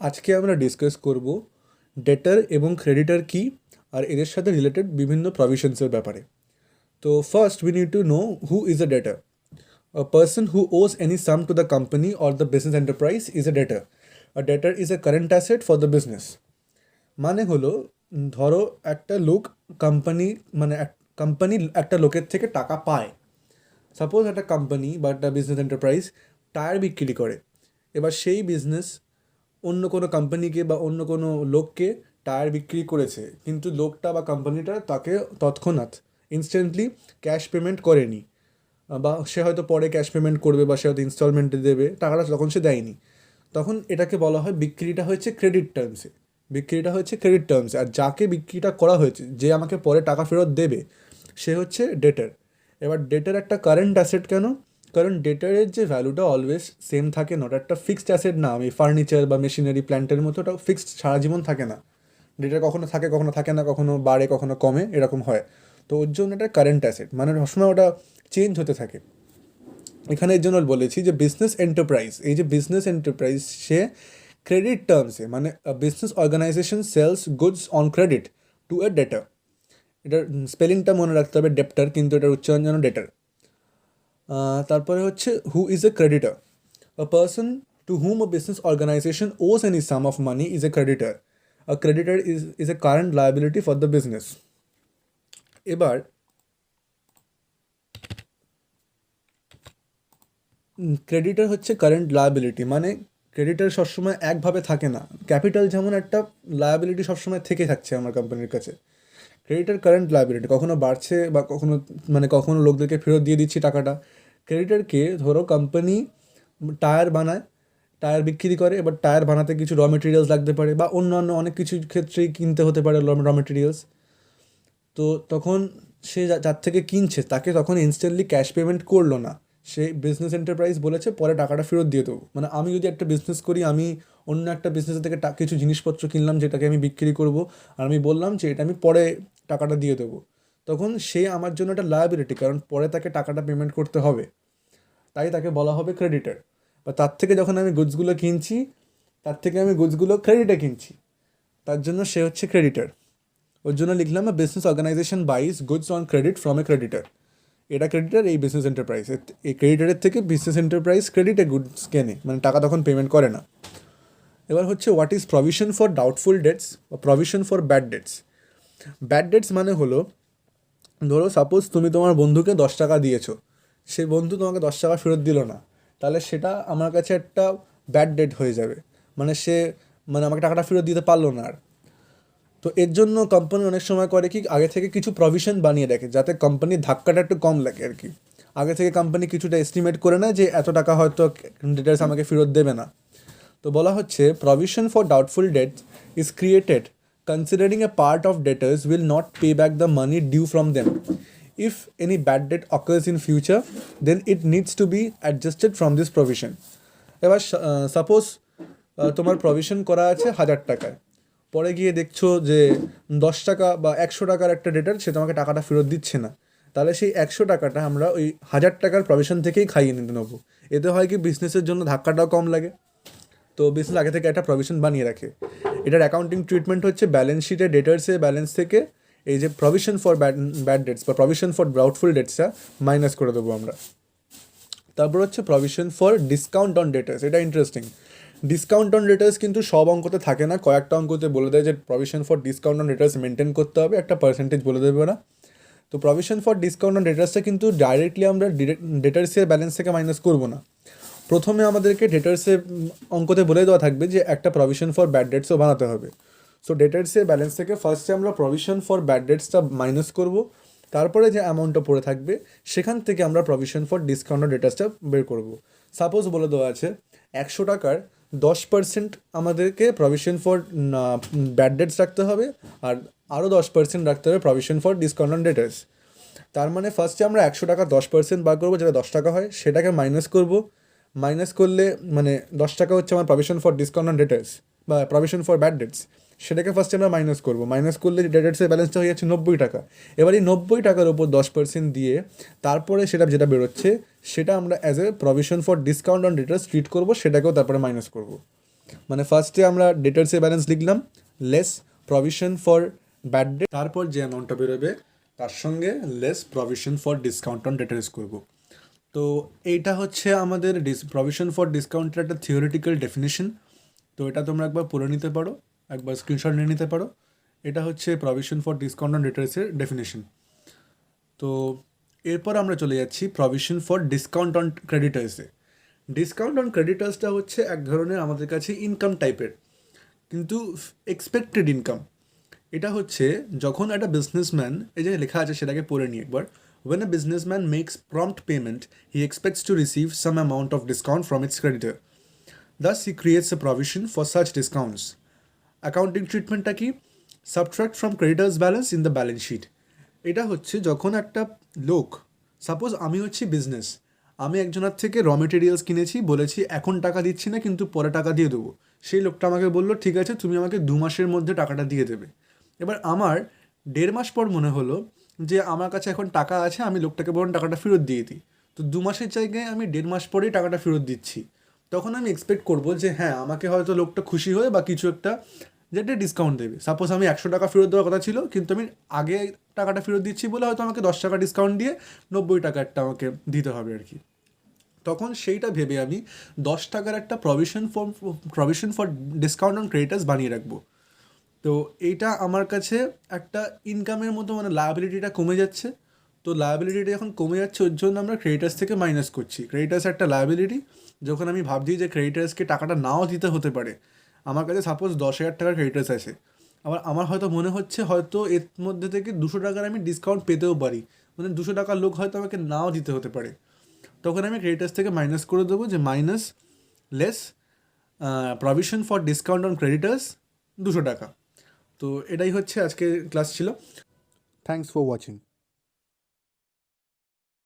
আজকে আমরা ডিসকাস করব ডেটার এবং ক্রেডিটার কি আর এদের সাথে রিলেটেড বিভিন্ন প্রভিশনসের ব্যাপারে। তো first we need to know who is a ডেটার। A person who owes any sum to the company or the business enterprise is a debtor. A debtor is a current asset for the business. মানে হলো ধরো একটা লোক company মানে company একটা লোকের থেকে টাকা পায়। সাপোজ একটা কোম্পানি বা একটা বিজনেস এন্টারপ্রাইজ টায়ার বিক্রি করে, এবার সেই বিজনেস অন্য কোনো কোম্পানিকে বা অন্য কোনো লোককে টায়ার বিক্রি করেছে, কিন্তু লোকটা বা কোম্পানিটা তাকে তৎক্ষণাৎ ইনস্ট্যান্টলি ক্যাশ পেমেন্ট করেনি, বা সে হয়তো পরে ক্যাশ পেমেন্ট করবে বা সে হয়তো ইনস্টলমেন্টে দেবে টাকাটা, তখন সে দেয়নি। তখন এটাকে বলা হয় বিক্রিটা হয়েছে ক্রেডিট টার্মসে। বিক্রিটা হচ্ছে ক্রেডিট টার্মসে, আর যাকে বিক্রিটা করা হয়েছে, যে আমাকে পরে টাকা ফেরত দেবে, সে হচ্ছে ডেটার। এবার ডেটার একটা কারেন্ট অ্যাসেট কেন? কারণ ডেটারের যে ভ্যালুটা অলওয়েজ সেম থাকে না, ওটা একটা ফিক্সড অ্যাসেট না। আমি ফার্নিচার বা মেশিনারি প্ল্যান্টের মতো ওটা ফিক্সড সারা জীবন থাকে না। ডেটার কখনো থাকে, কখনো থাকে না, কখনো বাড়ে, কখনো কমে, এরকম হয়। তো ওর জন্য এটা কারেন্ট অ্যাসেট, মানে সবসময় ওটা চেঞ্জ হতে থাকে। এখানে এর জন্য বলেছি যে বিজনেস এন্টারপ্রাইজ, এই যে বিজনেস এন্টারপ্রাইজ সে ক্রেডিট টার্মসে, মানে business organisation sells goods on credit to a debtor. এটার স্পেলিংটা মনে রাখতে হবে ডেপ্টার, কিন্তু এটার উচ্চারণ যেন ডেটার। তারপরে হচ্ছে who is a creditor. A person to whom a business organisation owes any sum of money is a creditor. A creditor is a current liability for the business. এবার ক্রেডিটার হচ্ছে কারেন্ট লায়াবিলিটি, মানে creditor সবসময় একভাবে থাকে না। Capital যেমন একটা liability সবসময় থেকে থাকছে আমার কোম্পানির কাছে, ক্রেডিটার কারেন্ট লায়াবিলিটি কখনো বাড়ছে বা কখনো, মানে কখনো লোকদেরকে ফেরত দিয়ে দিচ্ছি টাকাটা। ক্রেডিটারকে ধরো কোম্পানি টায়ার বানায়, টায়ার বিক্রি করে, এবার টায়ার বানাতে কিছু র মেটেরিয়ালস লাগতে পারে, বা অন্যান্য অনেক কিছু ক্ষেত্রেই কিনতে হতে পারে র মেটেরিয়ালস। তো তখন সে যার থেকে কিনছে তাকে তখন ইনস্ট্যান্টলি ক্যাশ পেমেন্ট করলো না, সে বিজনেস এন্টারপ্রাইজ বলেছে পরে টাকাটা ফেরত দিয়ে দেবো। মানে আমি যদি একটা বিজনেস করি, আমি অন্য একটা বিজনেস থেকে কিছু জিনিসপত্র কিনলাম যেটাকে আমি বিক্রি করব, আর আমি বললাম যে এটা আমি পরে টাকাটা দিয়ে দেবো, তখন সে আমার জন্য একটা লায়াবিলিটি, কারণ পরে তাকে টাকাটা পেমেন্ট করতে হবে, তাই তাকে বলা হবে ক্রেডিটার। বা তার থেকে যখন আমি গুডসগুলো কিনছি, তার থেকে আমি গুডসগুলো ক্রেডিটে কিনছি, তার জন্য সে হচ্ছে ক্রেডিটার। ওর জন্য লিখলাম business organisation buys goods on credit from a creditor. এটা ক্রেডিটার, এই বিজনেস এন্টারপ্রাইজ, এই ক্রেডিটারের থেকে বিজনেস এন্টারপ্রাইজ ক্রেডিটে গুডস কেনে, মানে টাকা তখন পেমেন্ট করে না। এবার হচ্ছে what is provision for doubtful debts বা provision for bad debts. Bad debts মানে হলো, ধরো সাপোজ তুমি তোমার বন্ধুকে 10 টাকা দিয়েছো, সেই বন্ধু তোমাকে 10 টাকা ফেরত দিল না, তাহলে সেটা আমার কাছে একটা ব্যাড ডেট হয়ে যাবে। মানে সে, মানে আমাকে টাকাটা ফেরত দিতে পারলো না আর। তো এর জন্য কোম্পানি অনেক সময় করে কি, আগে থেকে কিছু প্রভিশন বানিয়ে রাখে যাতে কোম্পানির ধাক্কাটা একটু কম লাগে আর কি। আগে থেকে কোম্পানি কিছুটা এস্টিমেট করে না যে এত টাকা হয়তো ডিটেলস আমাকে ফেরত দেবে না। তো বলা হচ্ছে provision for doubtful debts is created considering a part of debtors will not pay back the money due from them. If any bad debt occurs in future then it needs to be adjusted from this provision. এবার suppose তোমার provision করা আছে 1000 টাকায়, পরে গিয়ে দেখছো যে 10 টাকা বা 100 টাকার একটা ডেটার সে তোমাকে টাকাটা ফেরত দিচ্ছে না, তাহলে সেই 100 টাকাটা আমরা ওই 1000 টাকার প্রভিশন থেকেই খাইয়ে নিতে নেবো। এতে হয় কি, বিজনেসের জন্য ধাক্কাটাও কম লাগে। তো বিজনেস আগে থেকে একটা প্রভিশন বানিয়ে রাখে। এটার অ্যাকাউন্টিং ট্রিটমেন্ট হচ্ছে ব্যালেন্স শিটে ডেটার্সে ব্যালেন্স থেকে এই যে প্রভিশন ফর ব্যাড ডেটস বা প্রভিশন ফর ডাউটফুল ডেটসটা মাইনাস করে দেবো আমরা। তারপর হচ্ছে প্রভিশন ফর ডিসকাউন্ট অন ডেটার্স। এটা ইন্টারেস্টিং। ডিসকাউন্ট অন ডেটার্স কিন্তু সব অঙ্কতে থাকে না, কয়েকটা অঙ্কতে বলে দেয় যে provision for discount on debtors maintain করতে হবে, একটা পার্সেন্টেজ বলে দেবে ওরা। তো প্রভিশন ফর ডিসকাউন্ট অন ডেটার্সটা কিন্তু ডাইরেক্টলি আমরা ডেটার্সের ব্যালেন্স থেকে মাইনাস করবো না। প্রথমে আমাদেরকে ডেটার্সের অঙ্কতে বলে দেওয়া থাকবে যে একটা প্রভিশন ফর ব্যাড ডেটসও বানাতে হবে। সো ডেটার্সের ব্যালেন্স থেকে ফার্স্টে আমরা প্রভিশন ফর ব্যাড ডেটসটা মাইনাস করব, তারপরে যে অ্যামাউন্টটা পড়ে থাকবে সেখান থেকে আমরা প্রভিশন ফর ডিসকাউন্ট ডেটার্সটা বের করব। সাপোজ বলে দেওয়া আছে 100 টাকার 10% আমাদেরকে প্রভিশন ফর ব্যাড ডেটস রাখতে হবে, আর আরও 10% রাখতে হবে প্রভিশন ফর ডিসকাউন্ট ডেটার্স। তার মানে ফার্স্টে আমরা 100 টাকা 10% বার করবো, যেটা 10 টাকা হয়, সেটাকে মাইনাস করব। মাইনাস করলে মানে 10 টাকা হচ্ছে আমার প্রভিশন ফর ডিসকাউন্ট অন ডেটার্স বা প্রভিশন ফর ব্যাড ডেটস, সেটাকে ফার্স্টে আমরা মাইনাস করবো। মাইনাস করলে ডেটার্সের ব্যালেন্সটা হয়ে যাচ্ছে 90 টাকা। এবার এই 90 টাকার ওপর 10% দিয়ে তারপরে সেটা যেটা বেরোচ্ছে সেটা আমরা as a provision for discount on debtors treat করবো, সেটাকেও তারপরে মাইনাস করবো। মানে ফার্স্টে আমরা ডেটার্সের ব্যালেন্স লিখলাম, less provision for bad debt, তারপর যে অ্যামাউন্টটা বেরোবে তার সঙ্গে less provision for discount on debtors করবো। তো এইটা হচ্ছে আমাদের প্রভিশন ফর ডিসকাউন্টের একটা থিওরিটিক্যাল ডেফিনেশন। তো এটা তোমরা একবার পড়ে নিতে পারো, একবার স্ক্রিনশট নিয়ে নিতে পারো। এটা হচ্ছে প্রভিশন ফর ডিসকাউন্ট অন ডেটার্সের ডেফিনেশন। তো এরপর আমরা চলে যাচ্ছি প্রভিশন ফর ডিসকাউন্ট অন ক্রেডিটার্সে। ডিসকাউন্ট অন ক্রেডিটার্সটা হচ্ছে এক ধরনের আমাদের কাছে ইনকাম টাইপের, কিন্তু এক্সপেক্টেড ইনকাম। এটা হচ্ছে যখন একটা বিজনেসম্যান, এই যে লেখা আছে সেটাকে পড়ে নিই একবার। When a businessman makes prompt payment, he expects to receive some amount of discount from its creditor. Thus, he creates a provision for such discounts. Accounting ট্রিটমেন্টটা কি? Subtract from creditors balance in the balance sheet. এটা হচ্ছে যখন একটা লোক, suppose আমি হচ্ছি business, আমি একজনের থেকে র মেটেরিয়ালস কিনেছি, বলেছি এখন টাকা দিচ্ছি না কিন্তু পরে টাকা দিয়ে দেবো। সেই লোকটা আমাকে বললো ঠিক আছে তুমি আমাকে 2 মাসের মধ্যে টাকাটা দিয়ে দেবে। এবার আমার 1.5 মাস পর মনে হলো যে আমার কাছে এখন টাকা আছে, আমি লোকটাকে বরং টাকাটা ফেরত দিয়ে দিই। তো 2 মাসের জায়গায় আমি 1.5 মাস পরেই টাকাটা ফেরত দিচ্ছি। তখন আমি এক্সপেক্ট করবো যে হ্যাঁ আমাকে হয়তো লোকটা খুশি হয়ে বা কিছু একটা যেটা ডিসকাউন্ট দেবে। সাপোজ আমি 100 টাকা ফেরত দেওয়ার কথা ছিল, কিন্তু আমি আগে টাকাটা ফেরত দিচ্ছি বলে হয়তো আমাকে 10 টাকা ডিসকাউন্ট দিয়ে 90 টাকা একটা আমাকে দিতে হবে আর কি। তখন সেইটা ভেবে আমি 10 টাকার একটা provision for discount on creditors বানিয়ে রাখবো। তো এইটা আমার কাছে একটা ইনকামের মতো, মানে লায়াবিলিটিটা কমে যাচ্ছে। তো লায়াবিলিটিটা যখন কমে যাচ্ছে ওর জন্য আমরা ক্রেডিটার্স থেকে মাইনাস করছি। ক্রেডিটার্স একটা লায়াবিলিটি, যখন আমি ভাবছি যে ক্রেডিটার্সকে টাকাটা নাও দিতে হতে পারে। আমার কাছে সাপোজ 10,000 টাকার ক্রেডিটার্স আছে, আবার আমার হয়তো মনে হচ্ছে হয়তো এর মধ্যে থেকে 200 টাকার আমি ডিসকাউন্ট পেতেও পারি, মানে 200 টাকার লোক হয়তো আমাকে নাও দিতে হতে পারে। তখন আমি ক্রেডিটার্স থেকে মাইনাস করে দেবো যে minus less provision for discount on creditors 200 টাকা। তো এটাই হচ্ছে আজকে ক্লাস ছিল। Thanks for watching.